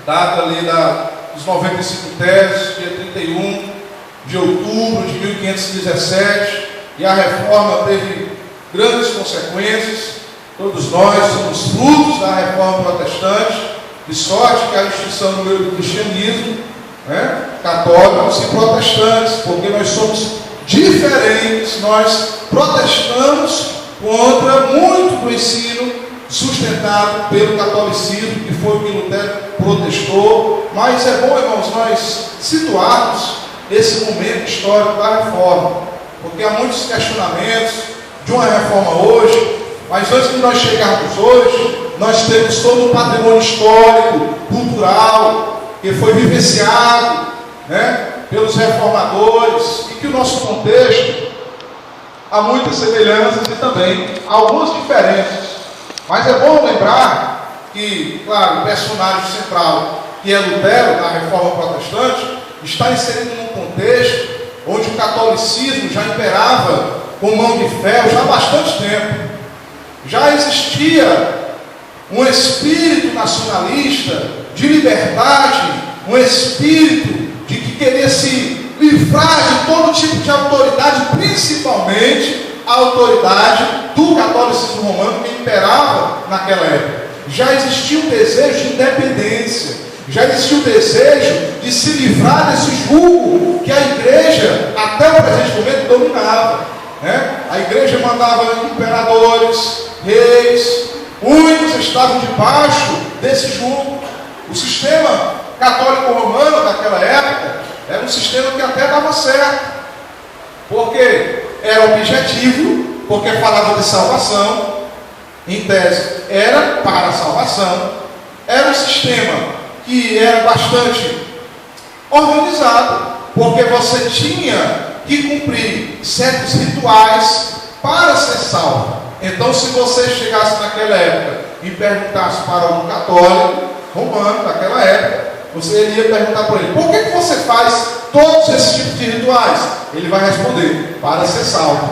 data ali dos 95 teses, dia 31 de outubro de 1517, e a reforma teve grandes consequências. Todos nós somos frutos da reforma protestante, de sorte que a instituição no meio do cristianismo, católicos e protestantes, porque nós somos diferentes, nós protestamos contra muito do ensino sustentado pelo catolicismo, que foi o que Lutero protestou. Mas é bom, irmãos, nós situarmos esse momento histórico da reforma, porque há muitos questionamentos de uma reforma hoje, mas antes de nós chegarmos hoje, nós temos todo um patrimônio histórico, cultural, que foi vivenciado pelos reformadores, e que o nosso contexto há muitas semelhanças e também algumas diferenças. Mas é bom lembrar que, claro, o personagem central, que é Lutero, da reforma protestante, está inserido num contexto onde o catolicismo já imperava com mão de ferro já há bastante tempo. Já existia um espírito nacionalista, de liberdade, um espírito de que queria se livrar de todo tipo de autoridade, principalmente a autoridade do catolicismo romano que imperava naquela época. Já existia um desejo de independência, já existia o desejo de se livrar desse jugo que a igreja, até o presente momento, dominava. A igreja mandava imperadores, reis, muitos estavam debaixo desse jugo. O sistema católico romano daquela época era um sistema que até dava certo, porque era objetivo, porque falava de salvação, em tese era para a salvação, era um sistema que era bastante organizado, porque você tinha que cumprir certos rituais para ser salvo. Então, se você chegasse naquela época e perguntasse para um católico romano daquela época, você iria perguntar para ele: por que você faz todos esses tipos de rituais? Ele vai responder: para ser salvo.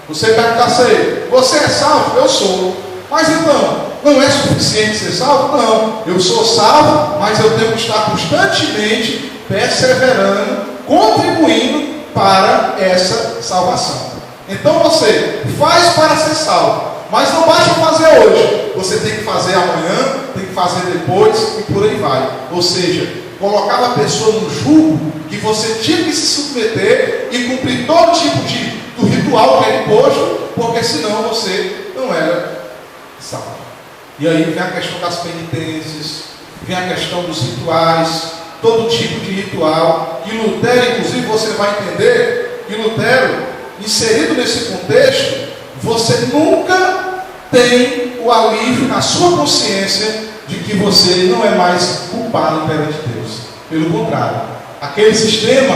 Você perguntasse a ele: você é salvo? Eu sou. Mas então, não é suficiente ser salvo? Não. Eu sou salvo, mas eu tenho que estar constantemente perseverando, contribuindo para essa salvação. Então você faz para ser salvo, mas não basta fazer hoje. Você tem que fazer amanhã, tem que fazer depois e por aí vai. Ou seja, colocava a pessoa no jugo que você tinha que se submeter e cumprir todo tipo do ritual que era imposto, porque senão você não era salvo. E aí vem a questão das penitências, vem a questão dos rituais, todo tipo de ritual, que Lutero, inclusive, você vai entender que Lutero, inserido nesse contexto, você nunca tem o alívio na sua consciência de que você não é mais culpado perante Deus. Pelo contrário, aquele sistema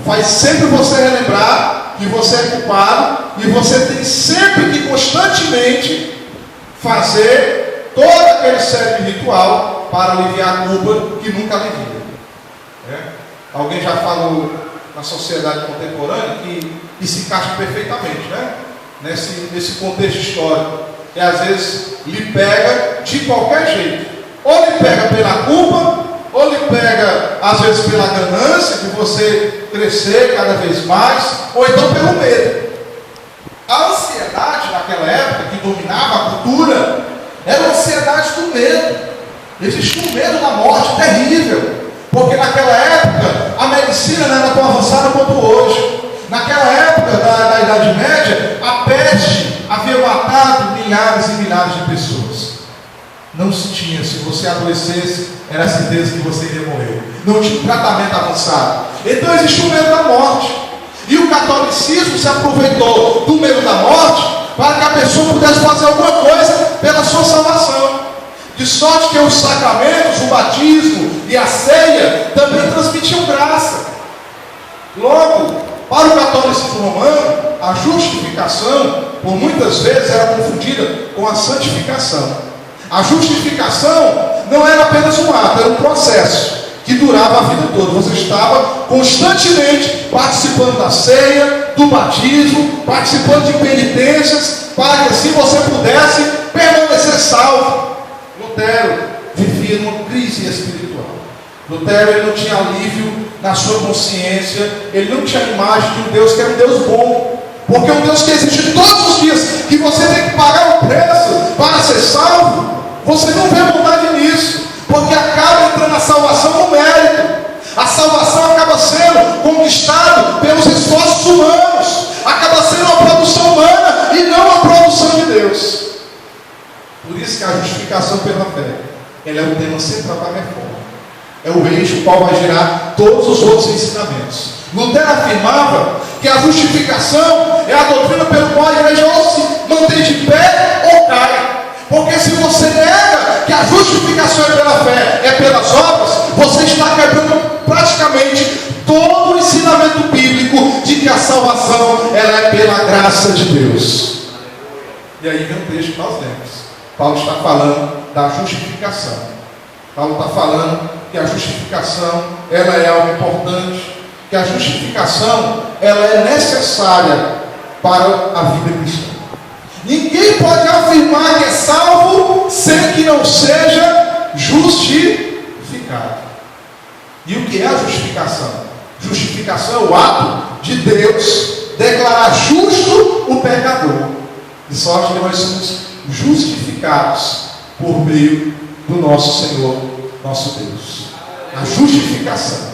faz sempre você relembrar que você é culpado, e você tem sempre que constantemente fazer todo aquele série de ritual para aliviar a culpa que nunca alivia. Alguém já falou na sociedade contemporânea que se encaixa perfeitamente, nesse contexto histórico, que às vezes lhe pega de qualquer jeito. Ou lhe pega pela culpa, ou lhe pega às vezes pela ganância de você crescer cada vez mais, ou então pelo medo. A ansiedade naquela época que dominava a cultura era a ansiedade do medo. Existia um medo da morte terrível, porque naquela época a medicina não era tão avançada quanto hoje. Naquela época da Idade Média, a peste havia matado milhares e milhares de pessoas. Não se tinha, se você adoecesse, era a certeza que você iria morrer. Não tinha um tratamento avançado. Então existia o medo da morte. E o catolicismo se aproveitou do medo da morte para que a pessoa pudesse fazer alguma coisa pela sua salvação. De sorte que os sacramentos, o batismo e a ceia também transmitiam graça. Logo, para o catolicismo romano, a justificação, por muitas vezes, era confundida com a santificação. A justificação não era apenas um ato, era um processo que durava a vida toda. Você estava constantemente participando da ceia, do batismo, participando de penitências, para que assim você pudesse permanecer salvo. Lutero vivia numa crise espiritual. Lutero ele não tinha alívio na sua consciência, ele não tinha a imagem de um Deus que é um Deus bom, porque é um Deus que existe todos os dias, que você tem que pagar o preço para ser salvo. Você não vê bondade nisso, porque acaba entrando a salvação no mérito. A salvação acaba sendo conquistada pelos esforços humanos, acaba sendo uma produção humana e não uma produção de Deus. Por isso que a justificação pela fé, ela é o tema central da reforma. É o eixo qual vai girar todos os outros ensinamentos. Lutero afirmava que a justificação é a doutrina pelo qual a igreja ou se mantém de pé ou cai. Porque se você nega que a justificação é pela fé, é pelas obras, você está quebrando praticamente todo o ensinamento bíblico de que a salvação ela é pela graça de Deus. E aí vem um texto que nós lemos. Paulo está falando da justificação. Paulo está falando que a justificação ela é algo importante, que a justificação ela é necessária para a vida cristã. Ninguém pode afirmar que é salvo sem que não seja justificado. E o que é a justificação? Justificação é o ato de Deus declarar justo o pecador, de sorte que nós somos justificados por meio do nosso Senhor, nosso Deus. A justificação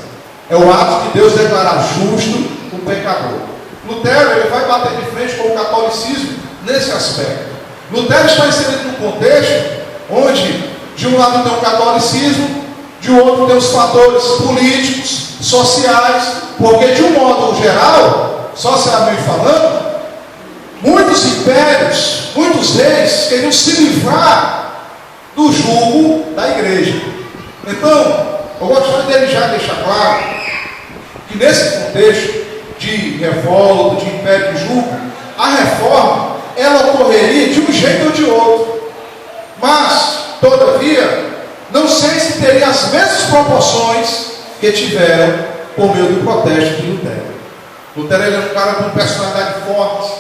é o ato de Deus declarar justo o pecador. Lutero ele vai bater de frente com o catolicismo nesse aspecto. Lutero está inserido num contexto onde de um lado tem o catolicismo, de outro tem os fatores políticos, sociais, porque de um modo geral, socialmente falando, muitos impérios, muitos reis queriam se livrar do jugo da igreja. Então, eu gostaria dele já deixar claro que nesse contexto de revolta, de império de jugo, a reforma ela ocorreria de um jeito ou de outro. Mas, todavia, não sei se teria as mesmas proporções que tiveram por meio do protesto de Lutero. Lutero ele era um cara com uma personalidade forte.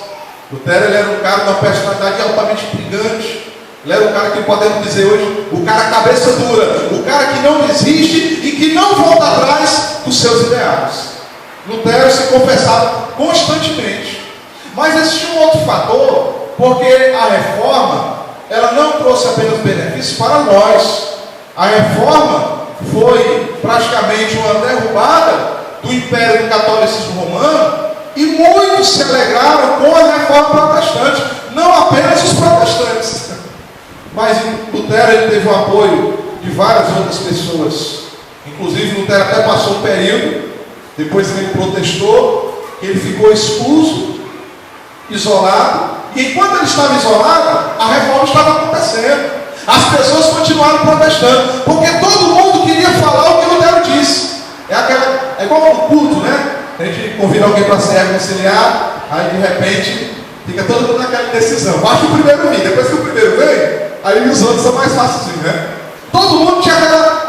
Lutero ele era um cara com uma personalidade altamente intrigante. Ele era um cara que podemos dizer hoje, o cara cabeça dura, o cara que não desiste e que não volta atrás dos seus ideais. Lutero se confessava constantemente. Mas existe um outro fator, porque a reforma, ela não trouxe apenas benefícios para nós. A reforma foi praticamente uma derrubada do império do catolicismo romano e muitos se alegraram com a reforma protestante, não apenas os protestantes. Mas Lutero ele teve o apoio de várias outras pessoas. Inclusive Lutero até passou um período, depois que ele protestou, que ele ficou expulso, isolado. E enquanto ele estava isolado, a reforma estava acontecendo. As pessoas continuaram protestando, porque todo mundo queria falar o que Lutero disse. É igual no culto, né? A gente convida alguém para ser reconciliado, aí de repente fica todo mundo naquela decisão. Basta o primeiro vir, depois que o primeiro vem, aí os outros são mais fáceis, né? Todo mundo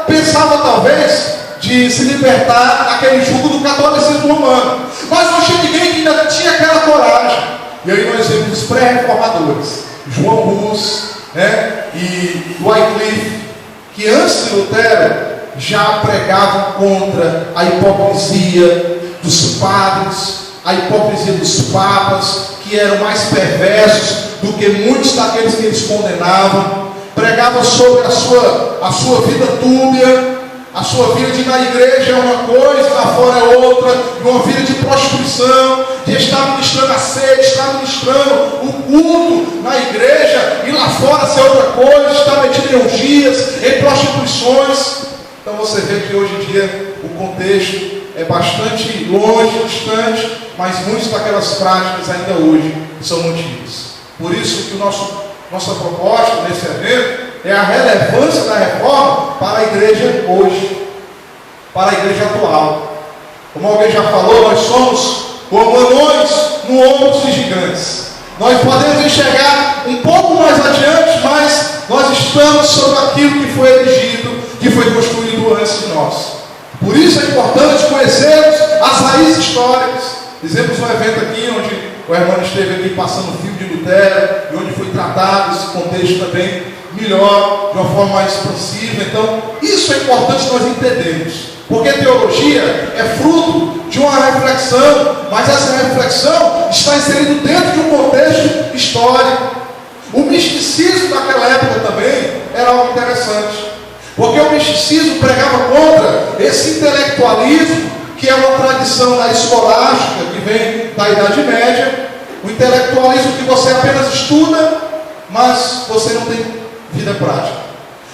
pensava talvez de se libertar daquele jugo do catolicismo romano, mas não tinha ninguém que ainda tinha aquela coragem. E aí nós vemos os pré-reformadores, João Hus, né? E Wycliffe, que antes de Lutero já pregavam contra a hipocrisia dos padres, a hipocrisia dos papas, que eram mais perversos do que muitos daqueles que eles condenavam. Pregavam sobre a sua vida dúbia, a sua vida de ir na igreja é uma coisa, lá fora é outra, uma vida de prostituição, de estar ministrando a ceia, de estar ministrando o culto na igreja, e lá fora ser outra coisa, estar metido em orgias, em prostituições. Então você vê que hoje em dia o contexto é bastante longe, distante, mas muitas daquelas práticas ainda hoje são mantidas. Por isso que nossa proposta nesse evento é a relevância da reforma para a igreja hoje, para a igreja atual. Como alguém já falou, nós somos como anões no ombro de gigantes. Nós podemos enxergar um pouco mais adiante, mas nós estamos sobre aquilo que foi erigido, que foi construído antes de nós. Por isso é importante conhecermos as raízes históricas. Fizemos um evento aqui onde o irmão esteve aqui passando o fio de Lutero, e onde foi tratado esse contexto também melhor, de uma forma mais expansiva. Então, isso é importante nós entendermos, porque teologia é fruto de uma reflexão, mas essa reflexão está inserida dentro de um contexto histórico. O misticismo naquela época também era algo interessante, porque o misticismo pregava contra esse intelectualismo, que é uma tradição da escolástica, que vem da Idade Média, o intelectualismo que você apenas estuda, mas você não tem vida prática.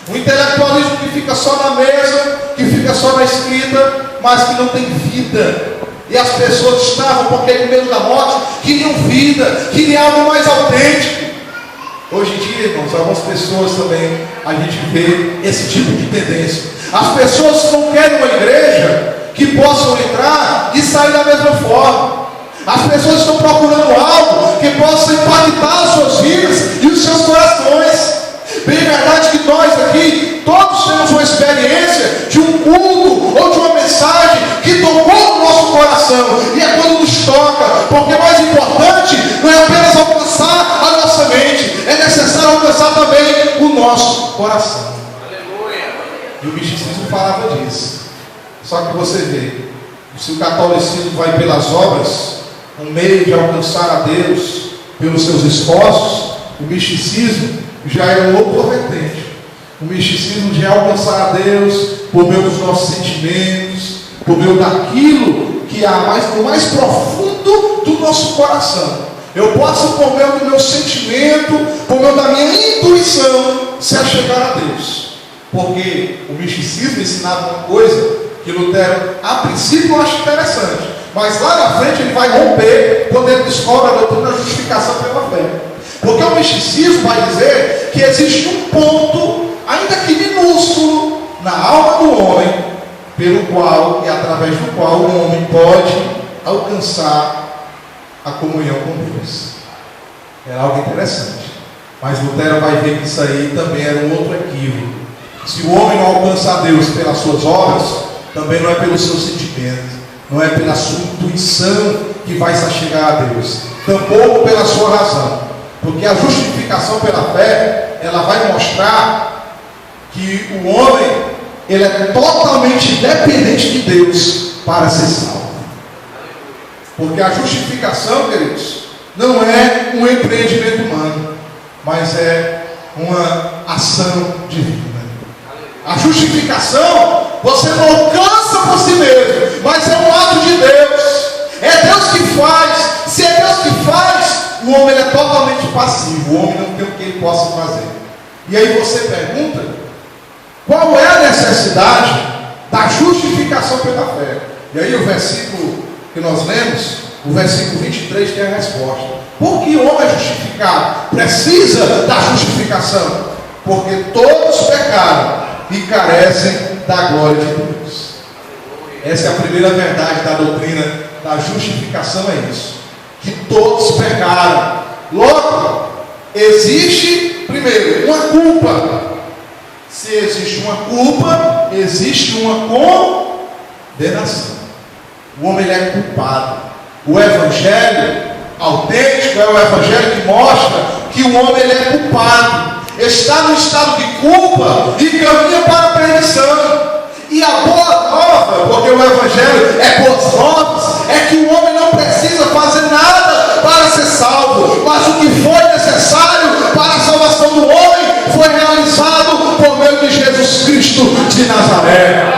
O intelectualismo que fica só na mesa, que fica só na escrita, mas que não tem vida. E as pessoas estavam, porque com medo da morte, queriam vida, queriam algo mais autêntico. Hoje em dia, irmãos, algumas pessoas também, a gente vê esse tipo de tendência. As pessoas não querem uma igreja que possam entrar e sair da mesma forma. As pessoas estão procurando algo que possa impactar as suas vidas e os seus corações. Bem verdade que nós aqui, todos temos uma experiência de um culto ou de uma mensagem que tocou no nosso coração. E é quando nos toca, porque o mais importante não é apenas alcançar a nossa mente, é necessário alcançar também o nosso coração. Aleluia. E o misticismo falava disso. Só que você vê, se o catolicismo vai pelas obras, um meio de alcançar a Deus pelos seus esforços, o misticismo já é um outro vertente. O misticismo já é alcançar a Deus por meio dos nossos sentimentos, por meio daquilo que há no mais profundo do nosso coração. Eu posso, por meio do meu sentimento, por meio da minha intuição, se achegar a Deus. Porque o misticismo ensinava uma coisa que Lutero, a princípio, eu acho interessante, mas lá na frente ele vai romper quando ele descobre a doutrina da justificação pela fé. Porque o misticismo vai dizer que existe um ponto, ainda que minúsculo, na alma do homem, pelo qual e através do qual o homem pode alcançar a comunhão com Deus. Era algo interessante. Mas Lutero vai ver que isso aí também era um outro equívoco. Se o homem não alcançar Deus pelas suas obras, também não é pelo seu sentimento, não é pela sua intuição que vai se achegar a Deus, tampouco pela sua razão, porque a justificação pela fé, ela vai mostrar que o homem, ele é totalmente dependente de Deus para ser salvo. Porque a justificação, queridos, não é um empreendimento humano, mas é uma ação divina. A justificação, você não alcança por si mesmo, mas é um ato de Deus. É Deus que faz. Se é Deus que faz, o homem é totalmente passivo. O homem não tem o que ele possa fazer. E aí você pergunta, qual é a necessidade da justificação pela fé? E aí o versículo que nós lemos, o versículo 23, tem a resposta. Por que o homem é justificado? Precisa da justificação? Porque todos pecaram e carecem da glória de Deus. Essa é a primeira verdade da doutrina da justificação, é isso, que todos pecaram. Logo, existe primeiro uma culpa. Se existe uma culpa, existe uma condenação. O homem ele é culpado. O evangelho autêntico é o evangelho que mostra que o homem ele é culpado, está no estado de culpa e caminha para a perdição. E a boa nova, porque o evangelho é boas novas, é que o homem não precisa fazer nada para ser salvo, mas o que foi necessário para a salvação do homem foi realizado por meio de Jesus Cristo de Nazaré.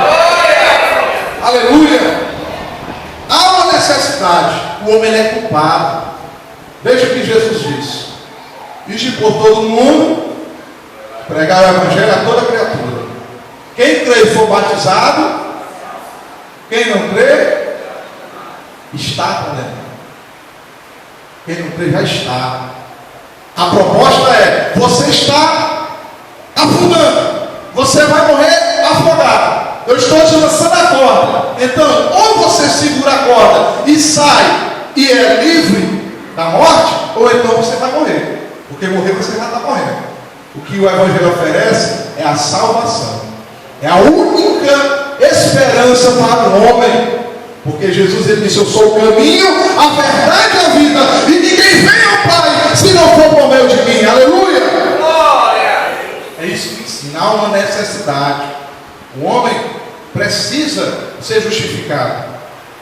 Aleluia! Há uma necessidade. O homem ele é culpado. Veja o que Jesus disse: ide por todo mundo, pregar o evangelho a toda criatura. Quem crê e for batizado, quem não crê, está condenado. Quem não crê já está. A proposta é: você está afundando, você vai morrer afogado. Eu estou te lançando a corda. Então, ou você segura a corda e sai e é livre da morte, ou então você vai morrer. Porque morrer você já está morrendo. O que o evangelho oferece é a salvação. É a única esperança para o homem. Porque Jesus ele disse: eu sou o caminho, a verdade e a vida, e ninguém vem ao Pai se não for por meio de mim. Aleluia! Glória! Há uma necessidade. O homem precisa ser justificado,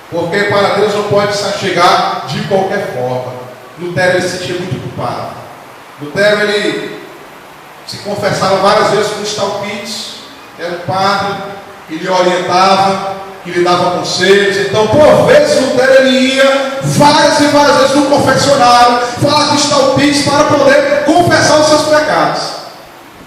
porque para Deus não pode se chegar de qualquer forma. Lutero ele se sentia muito culpado. Lutero ele se confessava várias vezes com os Staupitz, que era um padre que lhe orientava, que lhe dava conselhos. Então, por vezes, Lutero ele ia várias e várias vezes no confessionário falar com os Staupitz para poder confessar os seus pecados.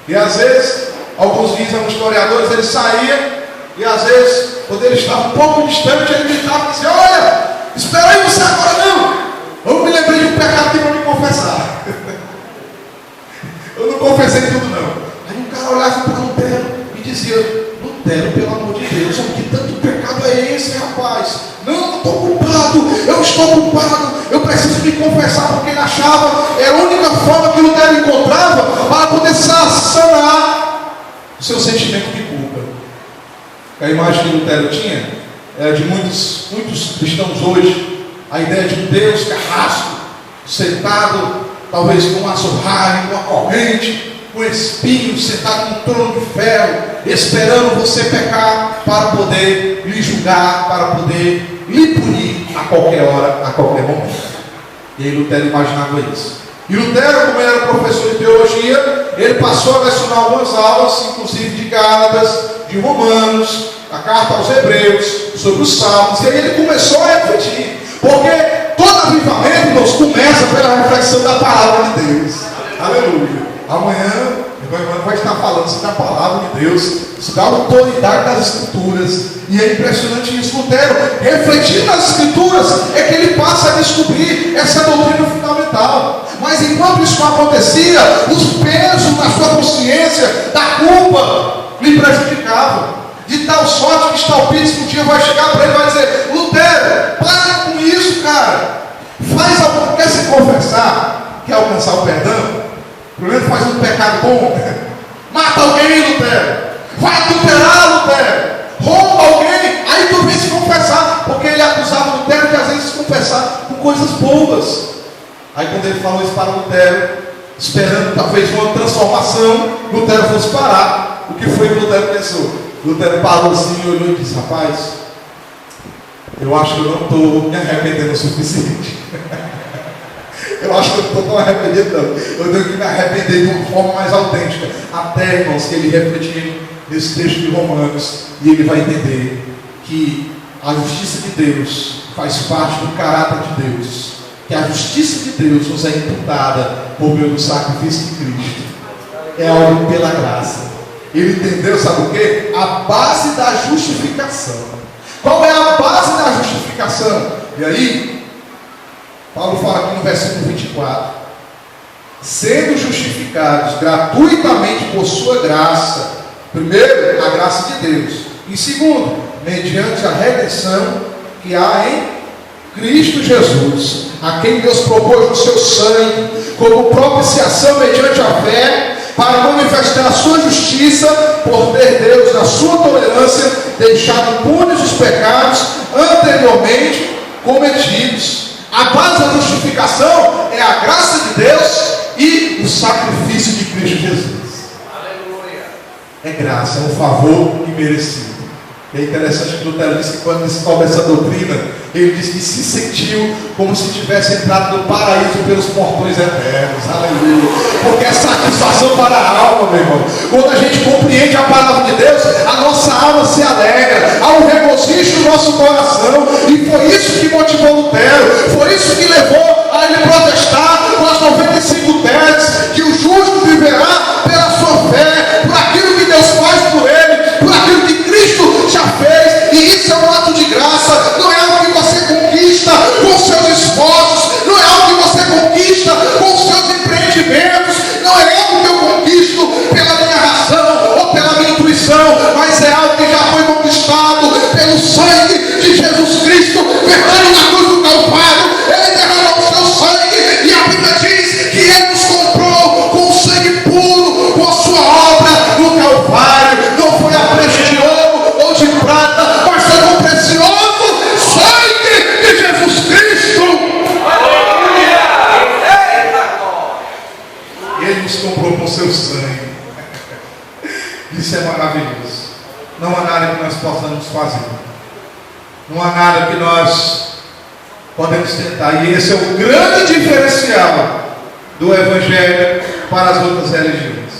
E às vezes, alguns dizem, alguns historiadores, ele saía e às vezes, quando ele estava um pouco distante, ele gritava e dizia: olha, espera aí você agora não, eu me lembrei de um pecado que vou me confessar. Eu não confessei tudo não. Aí um cara olhava para Lutero e dizia: Lutero, pelo amor de Deus, que tanto pecado é esse, rapaz? Não estou culpado, eu estou culpado, eu preciso me confessar, porque ele achava, era a única forma que Lutero encontrava para poder sanar o seu sentimento de culpa. A imagem que Lutero tinha era de muitos cristãos hoje, a ideia de um Deus carrasco, sentado talvez com um açorraio, com uma corrente, com espinhos, sentado num trono de ferro, esperando você pecar para poder lhe julgar, para poder lhe punir a qualquer hora, a qualquer momento. E aí Lutero imaginava isso. E Lutero, como ele era professor de teologia, ele passou a lecionar algumas aulas, inclusive de Gálatas, de Romanos, a carta aos Hebreus, sobre os Salmos, e aí ele começou a refletir, porque todo avivamento, irmãos, começa pela reflexão da palavra de Deus. Aleluia. Amanhã, o irmão vai estar falando sobre a palavra de Deus, sobre a autoridade das Escrituras. E é impressionante isso. Lutero, refletindo nas Escrituras, é que ele passa a descobrir essa doutrina fundamental. Mas enquanto isso não acontecia, os pesos na sua consciência, da culpa, lhe prejudicavam. De tal sorte que Staupitz um dia vai chegar para ele e vai dizer: Lutero, para com isso, cara. Faz algo, quer se confessar, quer alcançar o perdão? Primeiro faz um pecado bom. Mata alguém, Lutero. Vai adulterar, Lutero. Rouba alguém. Aí tu vem se confessar. Porque ele acusava Lutero de às vezes se confessar com coisas boas. Aí quando ele falou isso para Lutero, esperando talvez uma transformação, Lutero fosse parar. O que foi que Lutero pensou? Lutero parou assim, olhou e disse: rapaz, eu acho que eu não estou me arrependendo o suficiente. Eu acho que eu não estou tão arrependido, não. Eu tenho que me arrepender de uma forma mais autêntica. Até, irmãos, que ele refletir nesse texto de Romanos, e ele vai entender que a justiça de Deus faz parte do caráter de Deus. Que a justiça de Deus nos é imputada por meio do sacrifício de Cristo. É algo pela graça. Ele entendeu, sabe o quê? A base da justificação. Qual é a base da justificação? E aí, Paulo fala aqui no versículo 24: sendo justificados gratuitamente por sua graça. Primeiro, a graça de Deus. E segundo, mediante a redenção que há em Cristo Jesus, a quem Deus propôs no seu sangue, como propiciação mediante a fé, para manifestar a sua justiça, por ter Deus, na sua tolerância, deixado impunes os pecados anteriormente cometidos. A base da justificação é a graça de Deus e o sacrifício de Cristo Jesus. Aleluia. É graça, é um favor imerecido. E é interessante que Lutero disse que quando descobre essa doutrina, ele disse que se sentiu como se tivesse entrado no paraíso pelos portões eternos. Aleluia. Porque é satisfação para a alma, meu irmão. Quando a gente compreende a palavra de Deus, a nossa alma se alegra, há um regozijo no nosso coração. E foi isso que motivou Lutero, foi isso que levou a ele protestar com as 95 teses, que o justo viverá pela sua fé, por aquilo que Deus faz por ele, por aquilo que Cristo já fez. E isso é um ato de graça, não é algo que você conquista com seus esforços, não é algo que você conquista com seus empreendimentos, não é algo que eu conquisto pela minha razão ou pela minha intuição, mas é algo que já foi conquistado pelo sangue de Jesus Cristo, vertido na cruz do Calvário. Ele derramou o seu sangue, e a Bíblia diz que ele nos comprou com sangue puro, com a sua obra no Calvário. Não foi a preço de ouro ou de prata, mas foi com o precioso sangue de Jesus Cristo. Ele nos comprou com seu sangue. nada que nós possamos fazer. Não há nada que nós podemos tentar. E esse é o grande diferencial do Evangelho para as outras religiões.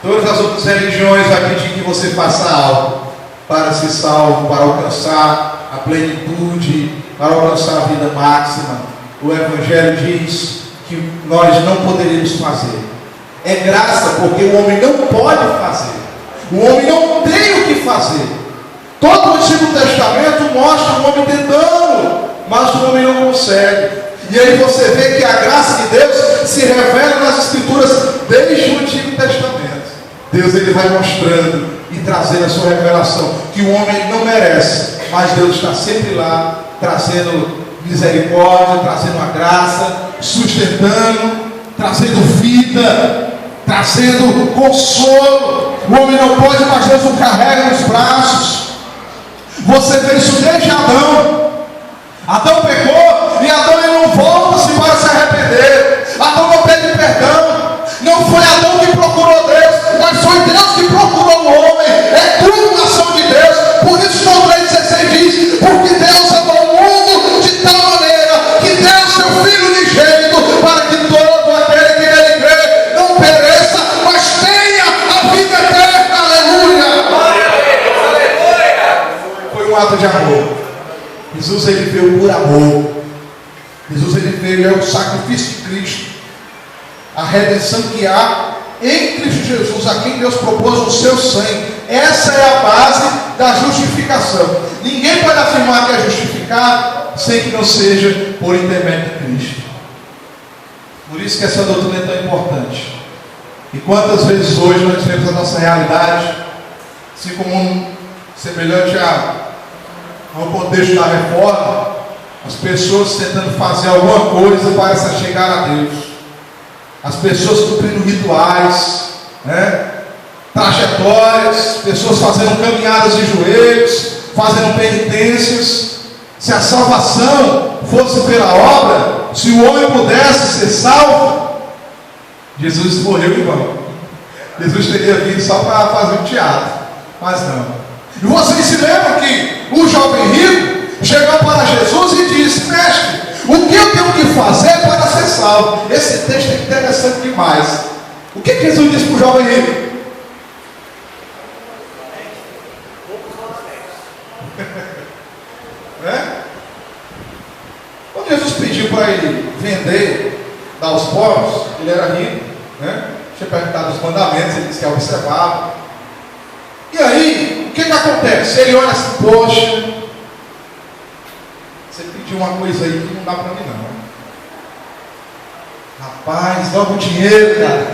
Todas as outras religiões acreditam que você faça algo para ser salvo, para alcançar a plenitude, para alcançar a vida máxima. O Evangelho diz que nós não poderíamos fazer. É graça, porque o homem não pode fazer. O homem não tem o que fazer. Todo o Antigo Testamento mostra o homem tentando, mas o homem não consegue. E aí você vê que a graça de Deus se revela nas Escrituras desde o Antigo Testamento. Deus ele vai mostrando e trazendo a sua revelação, que o homem não merece, mas Deus está sempre lá, trazendo misericórdia, trazendo a graça, sustentando, trazendo vida, trazendo consolo. O homem não pode, mas Deus o carrega nos braços. Você vê isso desde Adão. Adão pecou e Adão ele não volta-se para se arrepender. Adão não pede perdão. Não foi Adão que procurou Deus, mas foi Deus que procurou o homem. É tudo ação de Deus. Por isso João 3,16 diz: porque Deus amou o mundo de tal maneira que deu seu Filho unigênito, para que todo aquele que nele crê não pereça, mas tenha a vida eterna. Aleluia! Foi um ato de amor. Jesus ele veio por amor. Jesus ele veio, é o sacrifício de Cristo, a redenção que há em Cristo Jesus, a quem Deus propôs o seu sangue. Essa é a base da justificação. Ninguém pode afirmar que é justificado sem que não seja por intermédio de Cristo. Por isso que essa doutrina é tão importante. E quantas vezes hoje nós vemos a nossa realidade, assim como semelhante ao contexto da reforma, as pessoas tentando fazer alguma coisa para se chegar a Deus, as pessoas cumprindo rituais, trajetórias, pessoas fazendo caminhadas de joelhos, fazendo penitências. Se a salvação fosse pela obra, se o homem pudesse ser salvo, Jesus morreu em vão. Jesus teria vindo só para fazer um teatro, mas não. E vocês se lembram que o jovem rico chegou para Jesus e disse: mestre, o que eu tenho que fazer para ser salvo? Esse texto é interessante demais. O que Jesus disse para o jovem rico? Quando Jesus pediu para ele vender, dar aos pobres, ele era rico, tinha perguntado os mandamentos, ele disse que observava. E aí, o que acontece? Ele olha assim: poxa, você pediu uma coisa aí que não dá para mim não. Rapaz, logo o dinheiro, cara.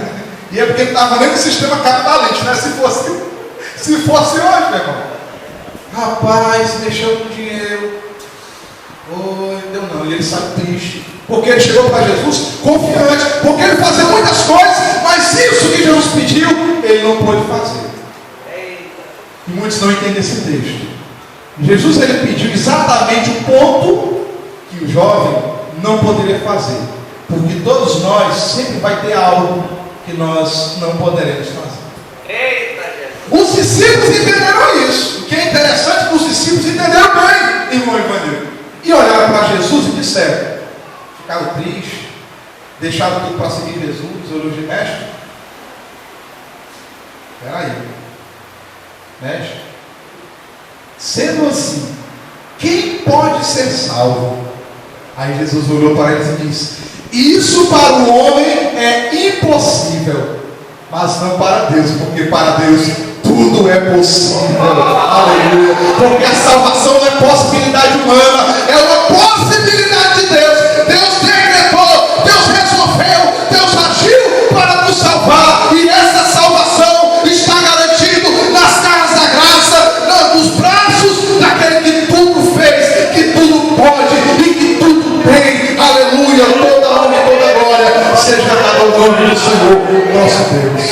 E é porque ele estava nem no sistema capitalista, né? Se fosse hoje, meu irmão. Rapaz, mexeu com dinheiro. Oi, deu não. E ele sai triste, porque ele chegou para Jesus confiante, porque ele fazia muitas coisas, mas isso que Jesus pediu, ele não pôde fazer. E muitos não entendem esse texto. Jesus ele pediu exatamente o ponto que o jovem não poderia fazer, porque todos nós sempre vai ter algo que nós não poderemos fazer. Eita, os discípulos entenderam isso. O que é interessante é que os discípulos entenderam bem, irmão Evangelho, e olharam para Jesus e disseram, ficaram tristes, deixaram tudo para seguir Jesus. Olhou de mestre. Espera aí, mestre, sendo assim, quem pode ser salvo? Aí Jesus olhou para eles e disse: isso para o homem é impossível, mas não para Deus, porque para Deus tudo é possível. Aleluia. Porque a salvação não é possibilidade humana, é uma possibilidade de Deus. Deus decretou, Deus resolveu, Deus agiu para nos salvar, e essa salvação está garantida nas garras da graça, nos braços daquele que tudo fez, que tudo pode e que tudo tem. Aleluia. Toda honra e toda glória seja dada ao nome do Senhor nosso Deus.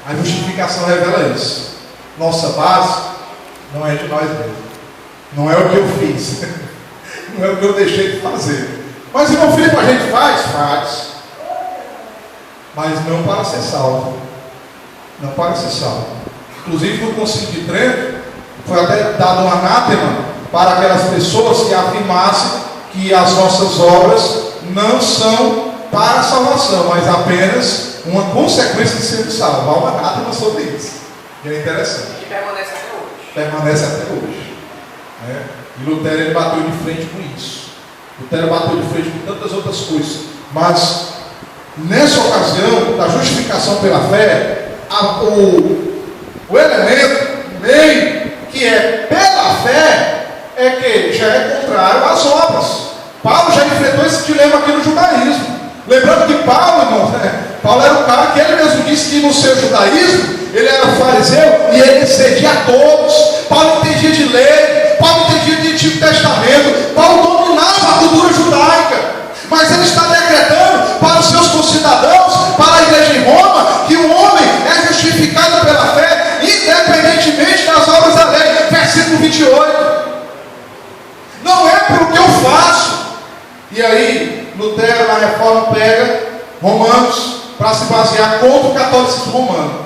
A justificação revela isso. Nossa base não é de nós mesmos, não é o que eu fiz, não é o que eu deixei de fazer. Mas irmão Filipe, a gente faz, mas não para ser salvo. Não para ser salvo. Inclusive no Concílio de Trento, foi até dado um anátema para aquelas pessoas que afirmassem que as nossas obras não são para a salvação, mas apenas uma consequência de ser salvo. Há um anátema sobre isso. E é interessante. Que permanece até hoje. Permanece até hoje. Né? E Lutero ele bateu de frente com isso. Lutero bateu de frente com tantas outras coisas. Mas, nessa ocasião, da justificação pela fé, o elemento, o meio, que é pela fé, é que já é contrário às obras. Paulo já enfrentou esse dilema aqui no judaísmo. Lembrando que Paulo, irmão, Paulo era um cara que ele mesmo disse que no seu judaísmo, ele era fariseu e ele excedia a todos. Paulo entendia de lei, Paulo entendia de Antigo Testamento, Paulo dominava a cultura judaica. Mas ele está decretando para os seus concidadãos, para a igreja em Roma, que o homem é justificado pela fé, independentemente das obras da lei. Versículo 28. Não é pelo que eu faço. E aí, Lutero na reforma pega Romanos para se basear contra o catolicismo romano.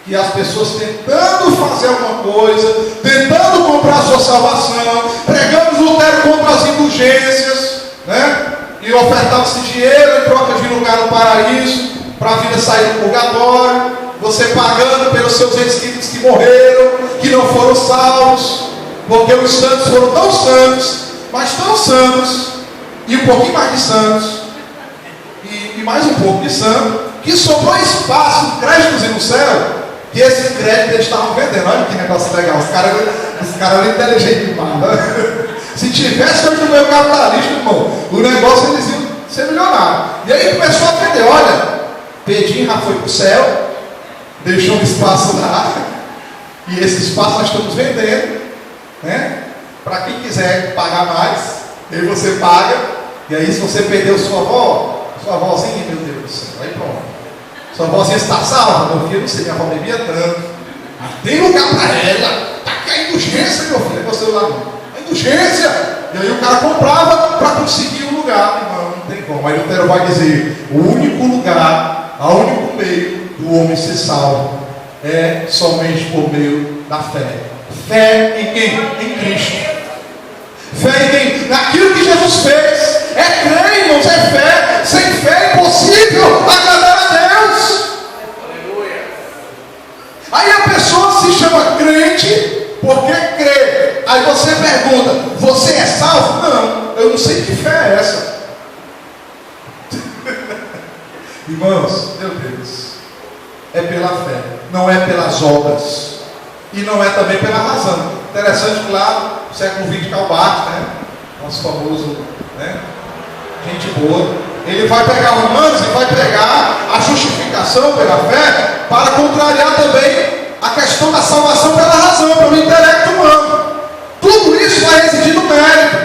Que as pessoas tentando fazer alguma coisa, tentando comprar a sua salvação, pregando Lutero contra as indulgências, né? E ofertava-se dinheiro em troca de lugar no paraíso, para a vida sair do purgatório, você pagando pelos seus entes queridos que morreram, que não foram salvos, porque os santos foram tão santos, mas tão santos, e um pouquinho mais de santos, e mais um pouco de santo, que sobrou espaço, créditos no céu, que esse crédito eles estavam vendendo. Olha que negócio legal, os caras eram inteligentes demais, né? Se tivesse hoje no meio capitalista, irmão, o negócio eles iam ser milionários. E aí começou a vender, olha, Pedrinho já foi para o céu, deixou um espaço lá, e esse espaço nós estamos vendendo, né? Para quem quiser pagar mais, aí você paga, e aí se você perdeu sua avózinha, meu Deus do céu, aí pronto. Sua avózinha está salva, meu filho, não sei, minha avó bebia tanto, mas tem lugar para ela, está aqui a indulgência, meu filho, é você lá não. Indulgência, e aí o cara comprava para conseguir um lugar. Não tem como. Aí Lutero vai dizer: o único lugar, o único meio do homem ser salvo é somente por meio da fé. Fé em quem? Em Cristo. Fé em quem? Naquilo que Jesus fez. É crer, irmãos, é fé. Sem fé é impossível agradar a Deus. Aleluia. Aí a pessoa se chama crente porque crê. Aí você pergunta: você é salvo? Não, eu não sei que fé é essa. Irmãos, meu Deus, é pela fé, não é pelas obras, e não é também pela razão. Interessante que lá, no século XX, Calbart, né? Nosso famoso, né? Gente boa, ele vai pegar Romanos e vai pegar a justificação pela fé para contrariar também a questão da salvação pela razão, pelo intelecto humano. Tudo isso vai residir no mérito.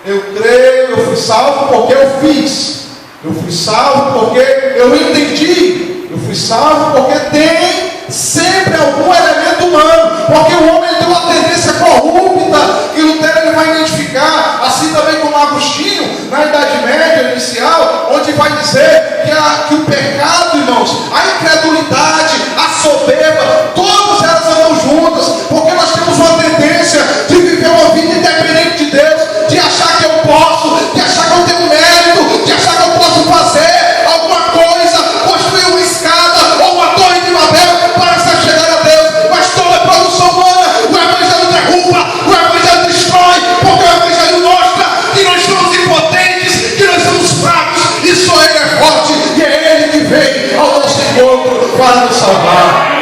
Eu creio, eu fui salvo porque eu fiz. Eu fui salvo porque eu entendi. Eu fui salvo porque tem sempre algum elemento humano. Porque o homem tem uma tendência corrupta, que Lutero ele vai identificar, assim também como Agostinho, na Idade Média inicial, onde vai dizer que o pecado, irmãos, a incredulidade, a soberba, todas elas andam juntas, porque nós temos uma tendência de viver uma vida independente de Deus, de achar que eu posso, de achar que eu tenho mérito, de achar que eu posso fazer alguma coisa, construir uma escada ou uma torre de Babel para se chegar a Deus. Mas toda produção humana, o Evangelho derruba, o Evangelho destrói, porque o Evangelho mostra que nós somos impotentes, que nós somos fracos, e só Ele é forte, e é Ele que vem ao nosso encontro para nos salvar.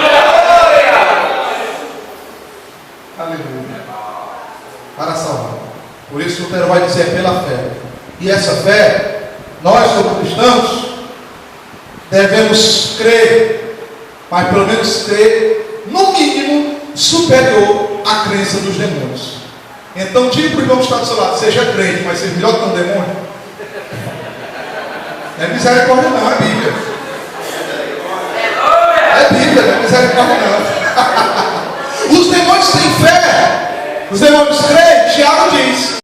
Aleluia. Para salvar. Por isso Lutero vai dizer pela fé. E essa fé, nós como cristãos, devemos crer, mas pelo menos crer, no mínimo, superior à crença dos demônios. Então diga para o irmão que está do seu lado: seja crente, mas seja melhor que um demônio. Não é misericórdia não, é Bíblia. É Bíblia, não é misericórdia não. Os demônios têm fé. Os demônios creem. Tiago diz: